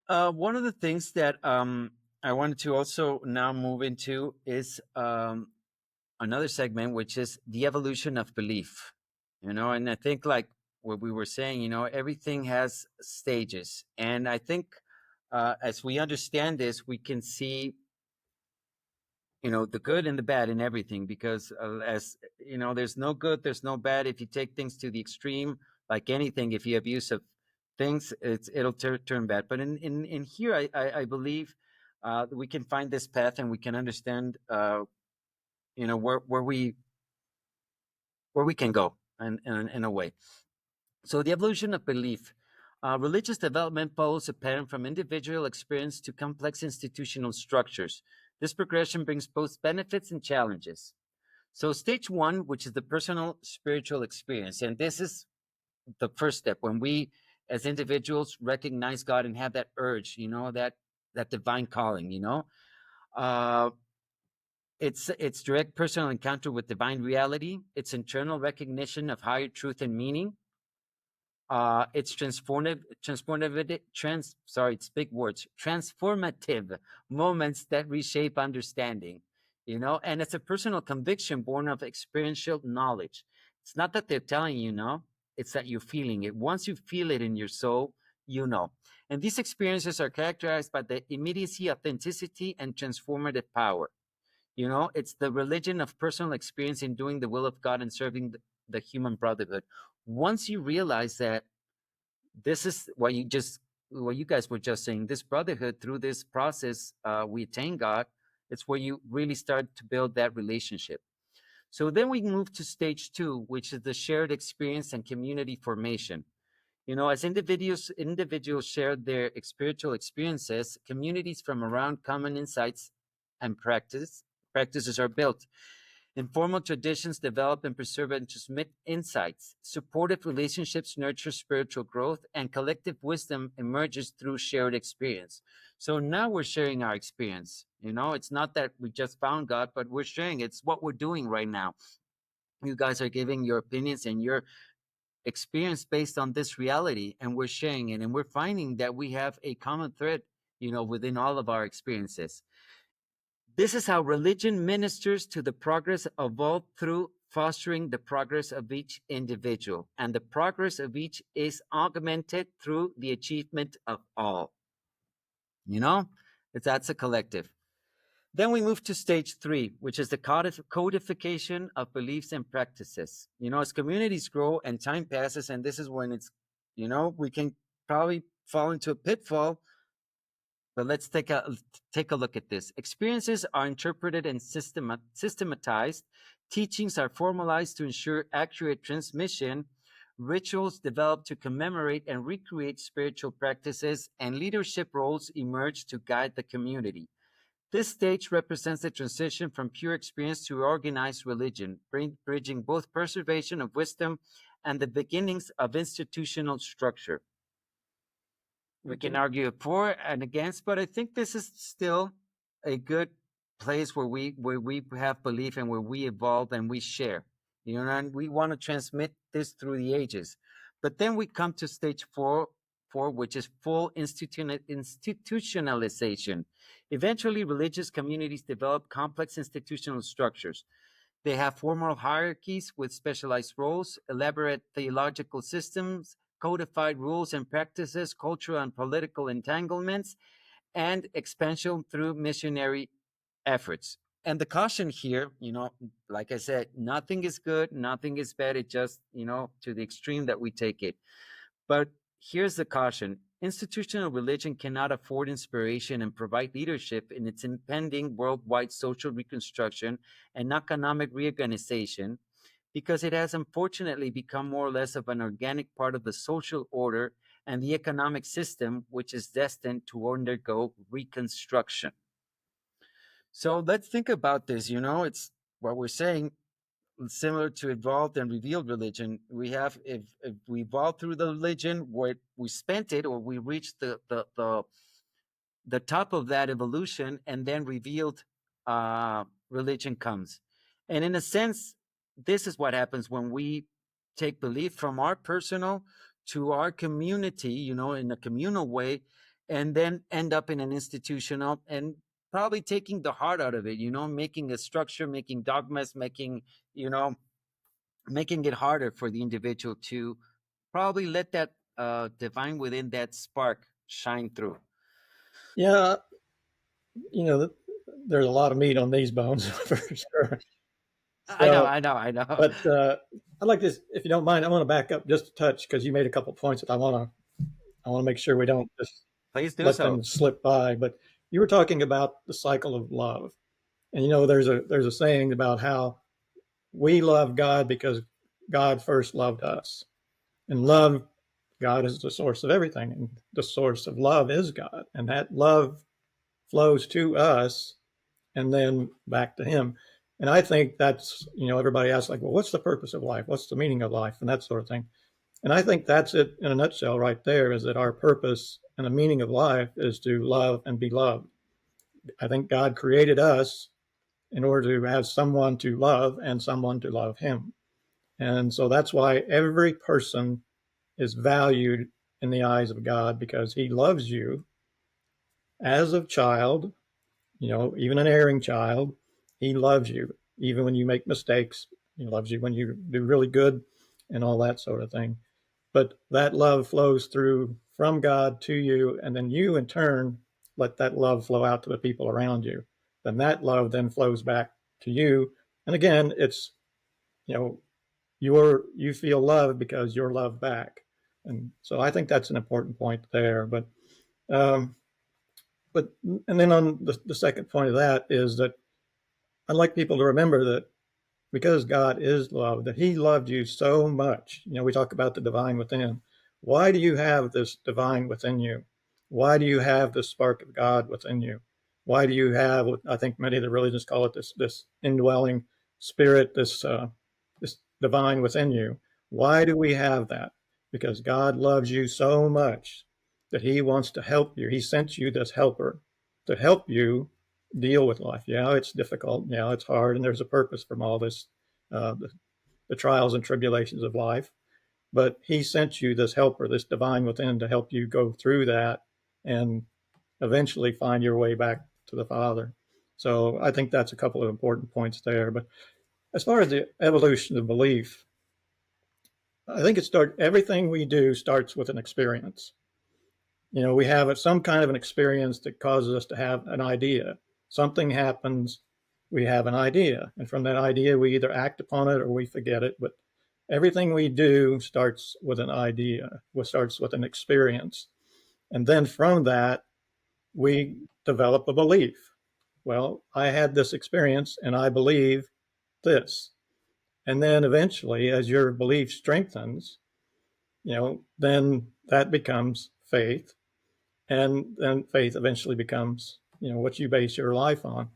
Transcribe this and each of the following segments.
One of the things that I wanted to also now move into is another segment, which is the evolution of belief. And I think, like what we were saying, everything has stages. And I think as we understand this, we can see, the good and the bad in everything, because as there's no good, there's no bad. If you take things to the extreme, like anything, if you abuse of things, it'll turn bad. But in here, I believe we can find this path, and we can understand where we can go in a way. So the evolution of belief. Religious development follows a pattern from individual experience to complex institutional structures. This progression brings both benefits and challenges. So stage one, which is the personal spiritual experience, and this is the first step when we, as individuals, recognize God and have that urge, that divine calling. Uh, it's direct personal encounter with divine reality. It's internal recognition of higher truth and meaning. It's it's big words, transformative moments that reshape understanding, and it's a personal conviction born of experiential knowledge. It's not that they're telling it's that you're feeling it. Once you feel it in your soul, And these experiences are characterized by the immediacy, authenticity, and transformative power. It's the religion of personal experience in doing the will of God and serving the human brotherhood. Once you realize that this is what you guys were just saying, this brotherhood, through this process, we attain God. It's where you really start to build that relationship. So then we move to stage two, which is the shared experience and community formation. As individuals share their spiritual experiences, communities from around common insights and practices are built. Informal traditions develop and preserve and transmit insights. Supportive relationships nurture spiritual growth, and collective wisdom emerges through shared experience. So now we're sharing our experience. It's not that we just found God, but we're sharing. It's what we're doing right now. You guys are giving your opinions and your experience based on this reality, and we're sharing it, and we're finding that we have a common thread, within all of our experiences. This is how religion ministers to the progress of all through fostering the progress of each individual. And the progress of each is augmented through the achievement of all. That's a collective. Then we move to stage three, which is the codification of beliefs and practices. As communities grow and time passes, and this is when we can probably fall into a pitfall. But let's take a look at this. Experiences are interpreted and systematized. Teachings are formalized to ensure accurate transmission. Rituals develop to commemorate and recreate spiritual practices, and leadership roles emerge to guide the community. This stage represents the transition from pure experience to organized religion, bridging both preservation of wisdom and the beginnings of institutional structure. We can argue for and against, but I think this is still a good place where we have belief and where we evolve and we share. And we want to transmit this through the ages. But then we come to stage four, which is full institutionalization. Eventually, religious communities develop complex institutional structures. They have formal hierarchies with specialized roles, elaborate theological systems, codified rules and practices, cultural and political entanglements, and expansion through missionary efforts. And the caution here, like I said, nothing is good, nothing is bad. It just, to the extreme that we take it. But here's the caution. Institutional religion cannot afford inspiration and provide leadership in its impending worldwide social reconstruction and economic reorganization, because it has unfortunately become more or less of an organic part of the social order and the economic system, which is destined to undergo reconstruction. So let's think about this. It's what we're saying, similar to evolved and revealed religion. We have, if we evolved through the religion, where we spent it, or we reached the top of that evolution, and then revealed religion comes. And in a sense, this is what happens when we take belief from our personal to our community, in a communal way, and then end up in an institutional and probably taking the heart out of it, making a structure, making dogmas, making, making it harder for the individual to probably let that divine within, that spark, shine through. Yeah, there's a lot of meat on these bones for sure. I know, So, I know, I know. but I'd like this, if you don't mind, I want to back up just a touch because you made a couple of points that I want to make sure we don't just Please do let so. them slip by. But you were talking about the cycle of love, and there's a saying about how we love God because God first loved us, and love God is the source of everything, and the source of love is God, and that love flows to us and then back to Him. And I think that's, everybody asks, like, well, what's the purpose of life? What's the meaning of life? And that sort of thing. And I think that's it in a nutshell right there, is that our purpose and the meaning of life is to love and be loved. I think God created us in order to have someone to love and someone to love Him. And so that's why every person is valued in the eyes of God, because He loves you as a child, even an erring child. He loves you even when you make mistakes. He loves you when you do really good and all that sort of thing. But that love flows through from God to you, and then you in turn let that love flow out to the people around you. Then that love then flows back to you. And again, it's, you know, you feel love because you're loved back. And so I think that's an important point there. Um, but and then on the second point of that is that I'd like people to remember that because God is love, that He loved you so much. We talk about the divine within. Why do you have this divine within you? Why do you have this spark of God within you? Why do you have what I think many of the religions call it, this indwelling spirit, this divine within you? Why do we have that? Because God loves you so much that He wants to help you. He sent you this helper to help you deal with life. Yeah, it's difficult. Yeah, it's hard, and there's a purpose from all this, the trials and tribulations of life. But He sent you this helper, this divine within, to help you go through that and eventually find your way back to the Father. So I think that's a couple of important points there. But as far as the evolution of belief, I think everything we do starts with an experience. We have some kind of an experience that causes us to have an idea. Something happens, we have an idea. And from that idea, we either act upon it or we forget it. But everything we do starts with an idea, starts with an experience. And then from that, we develop a belief. Well, I had this experience and I believe this. And then eventually, as your belief strengthens, then that becomes faith, and then faith eventually becomes what you base your life on.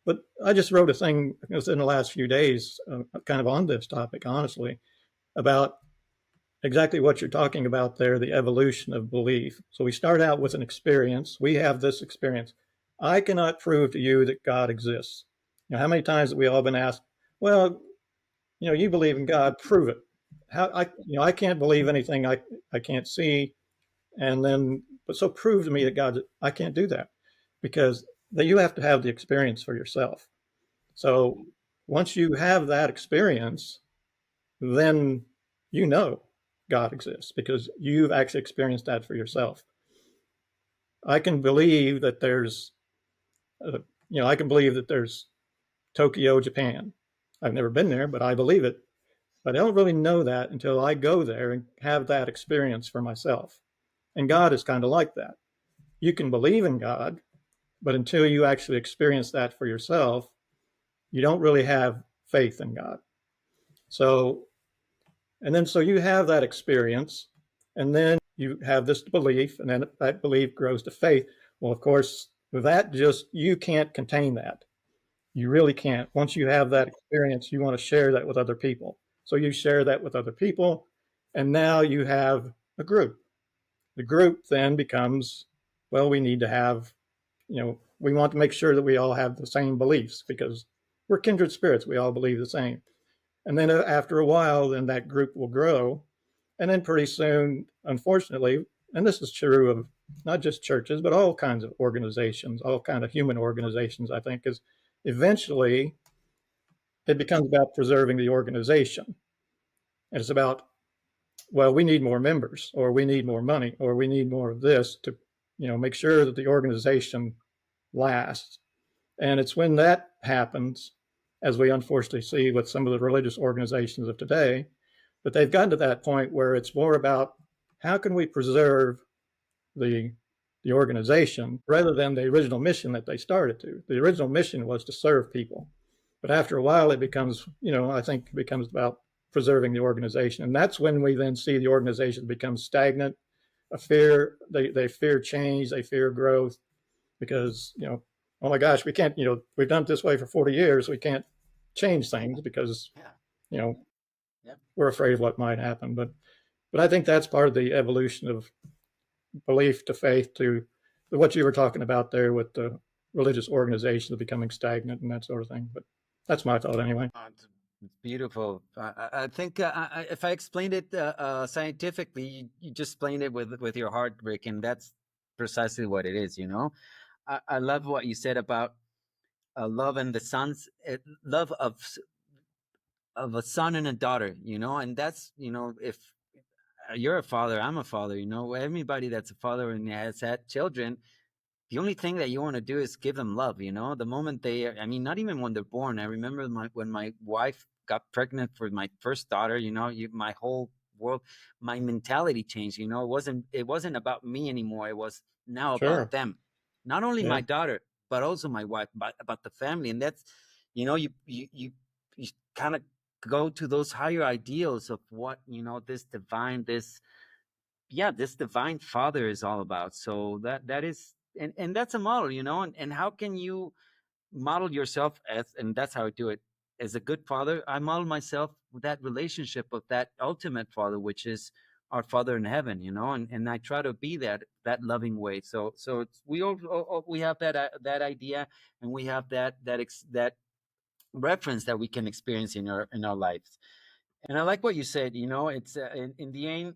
But I just wrote a thing in the last few days, kind of on this topic, honestly, about exactly what you're talking about there, the evolution of belief. So we start out with an experience. We have this experience. I cannot prove to you that God exists. How many times have we all been asked, well, you believe in God, prove it. I can't believe anything I can't see. And then, but so prove to me that God, I can't do that, because you have to have the experience for yourself. So once you have that experience, then God exists because you've actually experienced that for yourself. I can believe that I can believe that there's Tokyo, Japan. I've never been there, but I believe it. But I don't really know that until I go there and have that experience for myself. And God is kind of like that. You can believe in God, but until you actually experience that for yourself, you don't really have faith in God. So, so you have that experience, and then you have this belief, and then that belief grows to faith. Well, of course, you can't contain that. You really can't. Once you have that experience, you want to share that with other people. So you share that with other people, and now you have a group. The group then becomes, well, we need to have, we want to make sure that we all have the same beliefs because we're kindred spirits. We all believe the same. And then after a while, then that group will grow. And then pretty soon, unfortunately, and this is true of not just churches, but all kinds of organizations, all kinds of human organizations, I think, is eventually it becomes about preserving the organization. And it's about, well, we need more members, or we need more money, or we need more of this to, make sure that the organization lasts. And it's when that happens, as we unfortunately see with some of the religious organizations of today, that they've gotten to that point where it's more about how can we preserve the the organization rather than the original mission that they started to. The original mission was to serve people. But after a while, it becomes, I think it becomes about preserving the organization. And that's when we then see the organization become stagnant, they fear change, they fear growth because, oh my gosh, we can't, we've done it this way for 40 years. We can't change things because, you know, we're afraid of what might happen. But I think that's part of the evolution of belief to faith to what you were talking about there with the religious organizations becoming stagnant and that sort of thing. But that's my thought anyway. It's beautiful. I think if I explained it scientifically, you just explained it with your heart, Rick, and that's precisely what it is. I love what you said about love and the sons, love of a son and a daughter. And that's if you're a father, I'm a father. Everybody that's a father and has had children, the only thing that you want to do is give them love. The moment not even when they're born. I remember when my wife got pregnant for my first daughter, my whole world, my mentality changed. It wasn't about me anymore. It was now Sure. about them, not only my daughter, but also my wife, about the family. And that's, you kind of go to those higher ideals of what, this divine father is all about. So that is, and that's a model, and how can you model yourself and that's how I do it. As a good father, I model myself with that relationship of that ultimate father, which is our Father in heaven, and I try to be that loving way. So we all we have that idea, and we have that reference that we can experience in our lives. And I like what you said. It's in the end,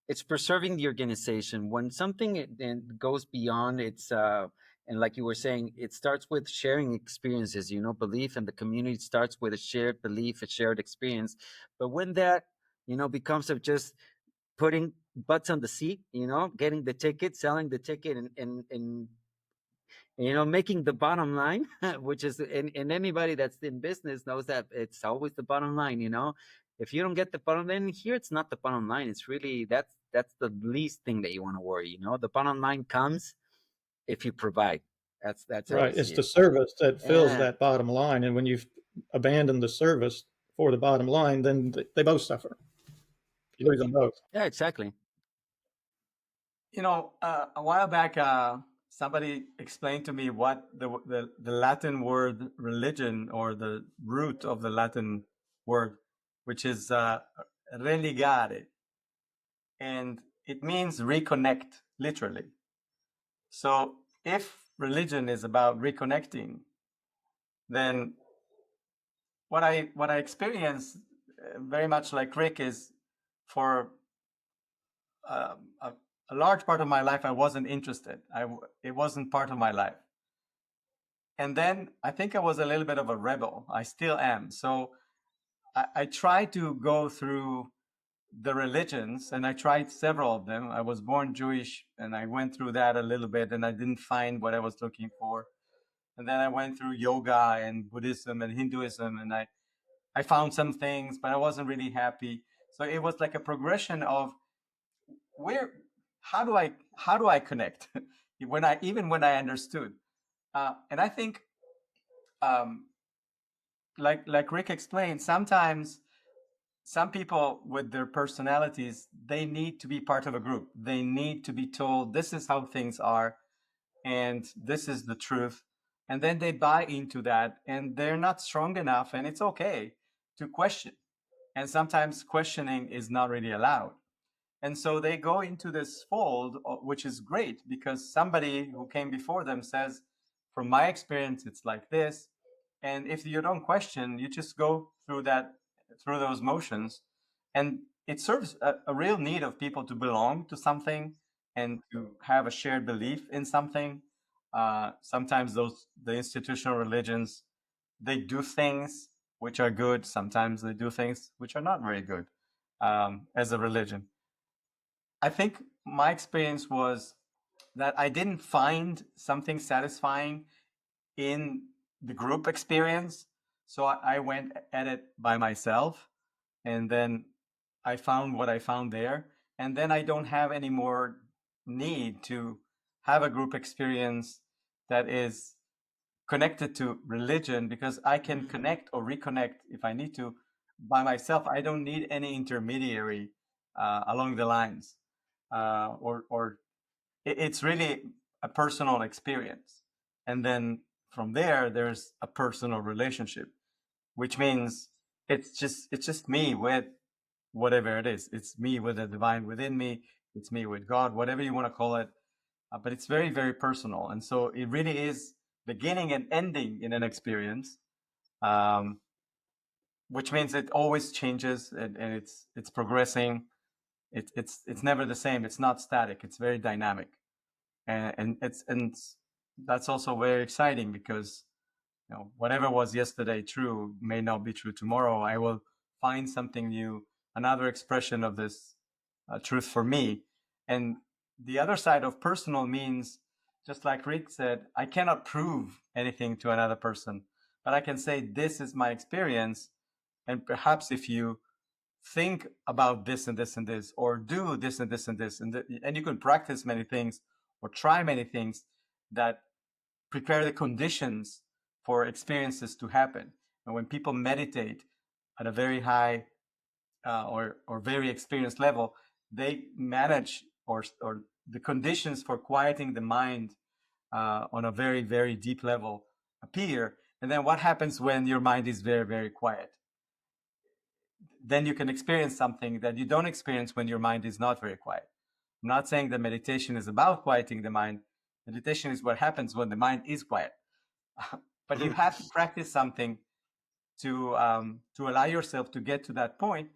it's preserving the organization. When something goes beyond its and like you were saying, it starts with sharing experiences. Belief in the community starts with a shared belief, a shared experience. But when that becomes of just putting butts on the seat, getting the ticket, selling the ticket, and making the bottom line, which is, and anybody that's in business knows that it's always the bottom line. If you don't get the bottom line here, it's not the bottom line. It's really, that's the least thing that you want to worry. The bottom line comes if you provide. That's right. It's the service that fills that bottom line. And when you abandon the service for the bottom line, then they both suffer. You lose them both. Yeah, exactly. A while back, somebody explained to me what the Latin word religion, or the root of the Latin word, which is religare, and it means reconnect, literally. So if religion is about reconnecting, then what I experience, very much like Rick, is for a large part of my life I wasn't interested. It wasn't part of my life. And then I think I was a little bit of a rebel. I still am. So I tried to go through the religions, and I tried several of them. I was born Jewish, and I went through that a little bit, and I didn't find what I was looking for. And then I went through yoga and Buddhism and Hinduism, and I found some things, but I wasn't really happy. So it was like a progression of how do I connect when I understood. And I think, like Rick explained, sometimes some people with their personalities, they need to be part of a group. They need to be told, this is how things are, and this is the truth. And then they buy into that, and they're not strong enough, and it's okay to question. And sometimes questioning is not really allowed. And so they go into this fold, which is great, because somebody who came before them says, from my experience, it's like this. And if you don't question, you just go through those motions. And it serves a real need of people to belong to something and to have a shared belief in something. Sometimes the institutional religions, they do things which are good. Sometimes they do things which are not very good as a religion. I think my experience was that I didn't find something satisfying in the group experience. So I went at it by myself, and then I found what I found there. And then I don't have any more need to have a group experience that is connected to religion, because I can connect or reconnect if I need to by myself. I don't need any intermediary along the lines, or it's really a personal experience. And then from there, there's a personal relationship, which means it's just me with whatever it is. It's me with the divine within me. It's me with God, whatever you want to call it. But it's very, very personal. And so it really is beginning and ending in an experience, um, which means it always changes, and it's progressing. It's never the same. It's not static. It's very dynamic. And that's also very exciting, because whatever was yesterday true may not be true tomorrow. I will find something new, another expression of this truth for me. And the other side of personal means, just like Rick said, I cannot prove anything to another person, but I can say, this is my experience. And perhaps if you think about this and this and this, or do this and this and this, and you can practice many things or try many things that prepare the conditions for experiences to happen. And when people meditate at a very high or very experienced level, they manage or the conditions for quieting the mind on a very, very deep level appear. And then what happens when your mind is very, very quiet? Then you can experience something that you don't experience when your mind is not very quiet. I'm not saying that meditation is about quieting the mind. Meditation is what happens when the mind is quiet. But you have to practice something to allow yourself to get to that point.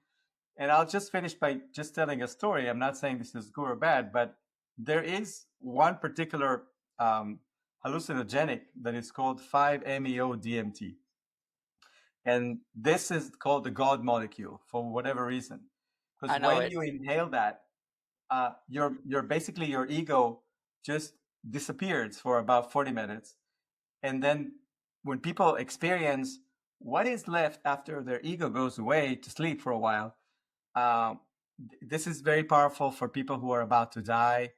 And I'll just finish by just telling a story. I'm not saying this is good or bad, but there is one particular hallucinogenic that is called 5-MeO-DMT. And this is called the God molecule for whatever reason. I Because know when it. you inhale that, your basically your ego just disappears for about 40 minutes. And then when people experience what is left after their ego goes away to sleep for a while, this is very powerful for people who are about to die,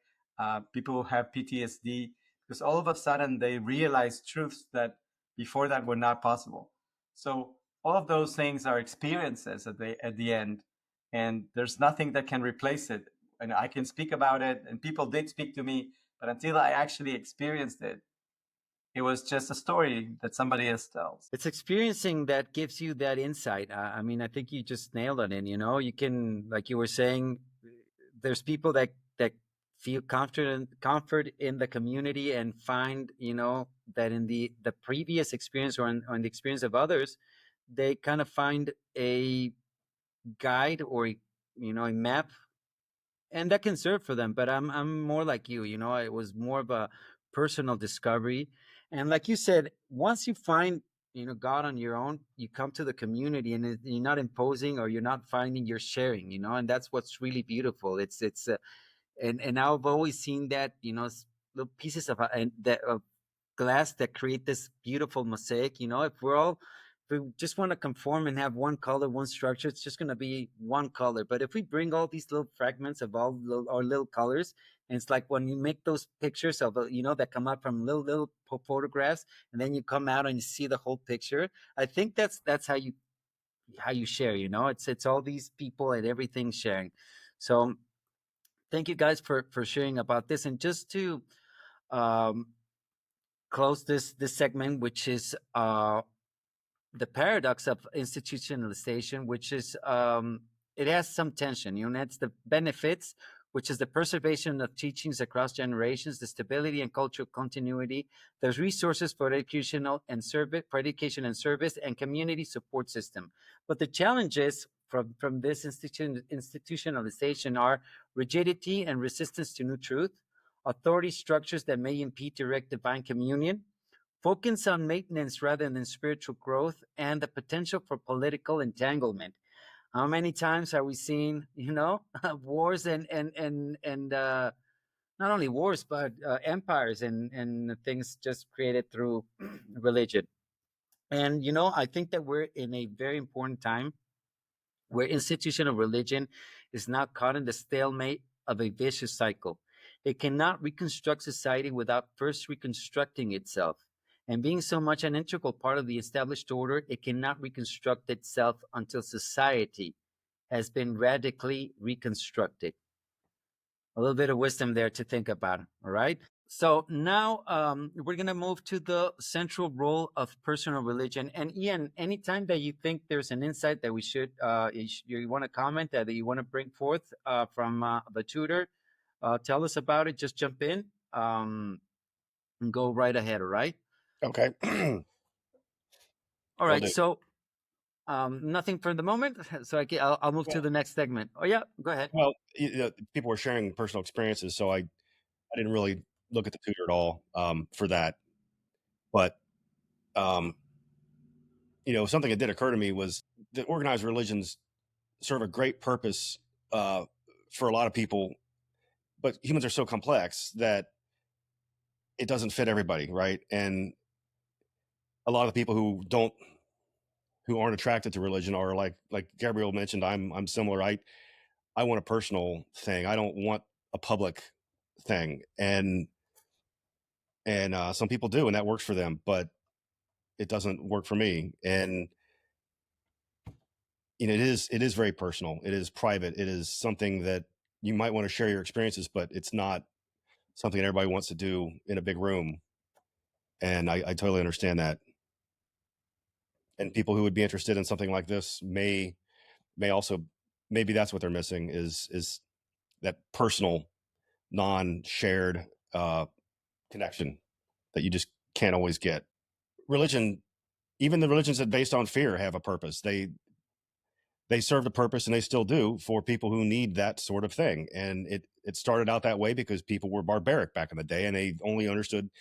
people who have PTSD, because all of a sudden they realize truths that before that were not possible. So all of those things are experiences at the end, and there's nothing that can replace it. And I can speak about it, and people did speak to me, but until I actually experienced it, it was just a story that somebody else tells. It's experiencing that gives you that insight. I mean, I think you just nailed it. And you can, like you were saying, there's people that feel comfort in the community and find that in the previous experience or in the experience of others, they kind of find a guide or a map, and that can serve for them. But I'm more like you. It was more of a personal discovery. And like you said, once you find God on your own, you come to the community, and you're not imposing, or you're not finding, you're sharing. And that's what's really beautiful. It's and I've always seen that, little pieces of of glass that create this beautiful mosaic. If we just want to conform and have one color, one structure, it's just going to be one color. But if we bring all these little fragments of all our little colors, and it's like when you make those pictures of that come out from little photographs, and then you come out and you see the whole picture. I think that's how you share. It's all these people and everything sharing. So thank you guys for sharing about this. And just to um, close this segment, which is the paradox of institutionalization, which is it has some tension. That's the benefits, which is the preservation of teachings across generations, the stability and cultural continuity. There's resources for education and service, and community support system. But the challenge is from this institutionalization are rigidity and resistance to new truth, authority structures that may impede direct divine communion, focus on maintenance rather than spiritual growth, and the potential for political entanglement. How many times are we seeing, wars and not only wars, but empires and things just created through religion? And, I think that we're in a very important time where institutional religion is now caught in the stalemate of a vicious cycle. It cannot reconstruct society without first reconstructing itself. And being so much an integral part of the established order, it cannot reconstruct itself until society has been radically reconstructed. A little bit of wisdom there to think about, all right? So now we're going to move to the central role of personal religion. And Ian, anytime that you think there's an insight that we should, you want to comment, that you want to bring forth from the tutor, tell us about it. Just jump in and go right ahead, all right? Okay. All right, so nothing for the moment. So I'll move to the next segment. Oh, yeah, go ahead. Well, people were sharing personal experiences, so I didn't really look at the tutor at all for that. But, something that did occur to me was that organized religions serve a great purpose for a lot of people, but humans are so complex that it doesn't fit everybody, right? And a lot of the people who aren't attracted to religion are like Gabriel mentioned, I'm similar. I want a personal thing. I don't want a public thing. And some people do, and that works for them, but it doesn't work for me. And it is very personal. It is private. It is something that you might want to share your experiences, but it's not something that everybody wants to do in a big room. And I totally understand that. And people who would be interested in something like this may also, maybe that's what they're missing is that personal, non-shared connection that you just can't always get. Religion, even the religions that based on fear have a purpose. They served a purpose, and they still do, for people who need that sort of thing. And it started out that way because people were barbaric back in the day, and they only understood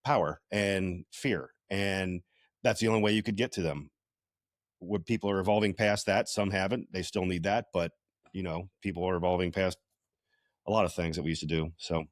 power and fear. And that's the only way you could get to them. When people are evolving past that, some haven't. They still need that, but people are evolving past a lot of things that we used to do. So